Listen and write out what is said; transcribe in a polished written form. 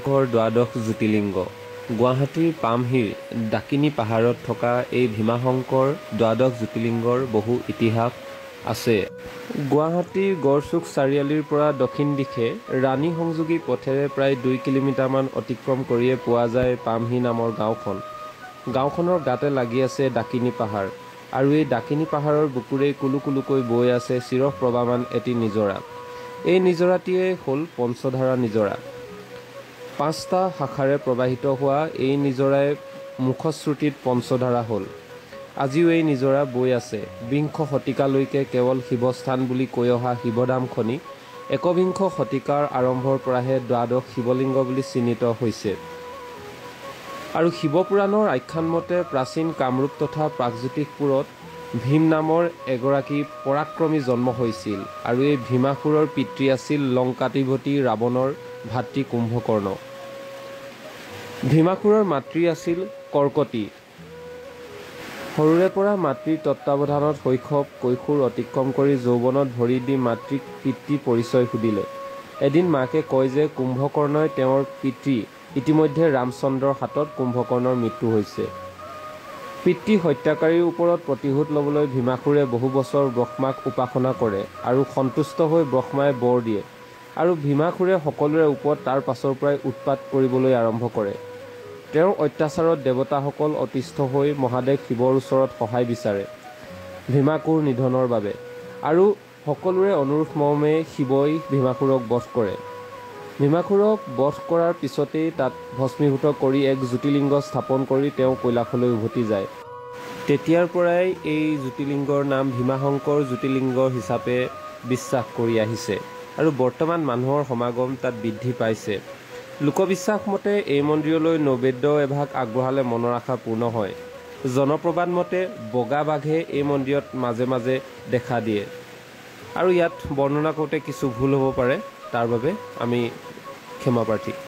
ঘৰ দ্বাদশ জ্যোতিৰ্লিংগ গুৱাহাটীৰ পামহিৰ ডাকিনী পাহাৰত থকা এই ভীমাশংকৰ দ্বাদশ জ্যোতিৰ্লিংগৰ বহু ইতিহাস আছে। গুৱাহাটীৰ গড়চুক চাৰিআলিৰ পৰা দক্ষিণ দিশে ৰাণী সংযোগী পথেৰে প্ৰায় 2 কিলোমিটাৰমান অতিক্ৰম কৰিয়ে পোৱা যায় পামহি নামৰ গাঁওখন। গাঁওখনৰ গাতে লাগি আছে ডাকিনী পাহাৰ আৰু এই ডাকিনী পাহাৰৰ বুকুৰেই কুলুকুলুকৈ বৈ আছে চিৰপ্ৰবাহমান এটি নিজৰা। এই নিজৰাটিয়ে হ'ল পঞ্চধাৰা নিজৰা। 5টা শাখাৰে প্ৰবাহিত হোৱা এই নিজৰাই মুখশ্ৰুতিত পঞ্চধাৰা হ'ল। আজিও এই নিজৰা বৈ আছে। 20 শতিকালৈকে কেৱল শিৱস্থান বুলি কৈ অহা শিৱধাম খনি 21 শতিকাৰ আৰম্ভৰ পৰাহে দ্বাদশ শিৱলিংগ বুলি চিহ্নিত হৈছে। আৰু শিৱপুৰাণৰ আখ্যান মতে প্ৰাচীন কামৰূপ তথা প্ৰাগজ্যোতিষপুৰত ভীম নামৰ এগৰাকী পৰাক্ৰমী জন্ম হৈছিল আৰু এই ভীমাসুৰৰ পিতৃ আছিল লংকাধিপতি ৰাৱণৰ ভাতৃ কুম্ভকৰ্ণ। ভীমাসুৰৰ মাতৃ আছিল কৰ্কটী। সৰুৰে পৰা মাতৃৰ তত্বাৱধানত শৈশৱ কৈশোৰ অতিক্ৰম কৰি যৌৱনত ভৰি দি মাতৃক পিতৃ পৰিচয় সুধিলে। এদিন মাকে কয় যে কুম্ভকৰ্ণই তেওঁৰ পিতৃ ইতিমধ্যে ৰামচন্দ্ৰৰ হাতত কুম্ভকৰ্ণৰ মৃত্যু হৈছে। পিতৃ হত্যাকাৰীৰ ওপৰত প্ৰতিশোধ ল'বলৈ ভীমাসুৰে বহু বছৰ ব্ৰহ্মাক উপাসনা কৰে আৰু সন্তুষ্ট হৈ ব্ৰহ্মাই বৰ দিয়ে আৰু ভীমাসুৰে সকলোৰে ওপৰত তাৰ পাছৰ পৰাই উৎপাত কৰিবলৈ আৰম্ভ কৰে। তেওঁৰ অত্যাচাৰত দেৱতাসকল অতিষ্ঠ হৈ মহাদেৱ শিৱৰ ওচৰত সহায় বিচাৰে ভীমাসুৰ নিধনৰ বাবে আৰু সকলোৰে অনুৰোধ মৰ্মে শিৱই ভীমাসুৰক বধ কৰে। ভীমাসুৰক বধ কৰাৰ পিছতেই তাত ভস্মীভূত কৰি এক জ্যোতিৰ্লিংগ স্থাপন কৰি তেওঁ কৈলাশলৈ উভতি যায়। তেতিয়াৰ পৰাই এই জ্যোতিৰ্লিংগৰ নাম ভীমাশংকৰ জ্যোতিৰ্লিংগ হিচাপে বিশ্বাস কৰি আহিছে আৰু বৰ্তমান মানুহৰ সমাগম তাত বৃদ্ধি পাইছে। লোকবিশ্বাস মতে এই মন্দিৰলৈ নৈবেদ্য এভাগ আগবঢ়ালে মনৰ আশা পূৰ্ণ হয়। জনপ্ৰবাদ মতে বগা বাঘে এই মন্দিৰত মাজে মাজে দেখা দিয়ে আৰু ইয়াত বৰ্ণনা কৰোঁতে কিছু ভুল হ'ব পাৰে, তাৰ বাবে আমি ক্ষমাপ্ৰাৰ্থী।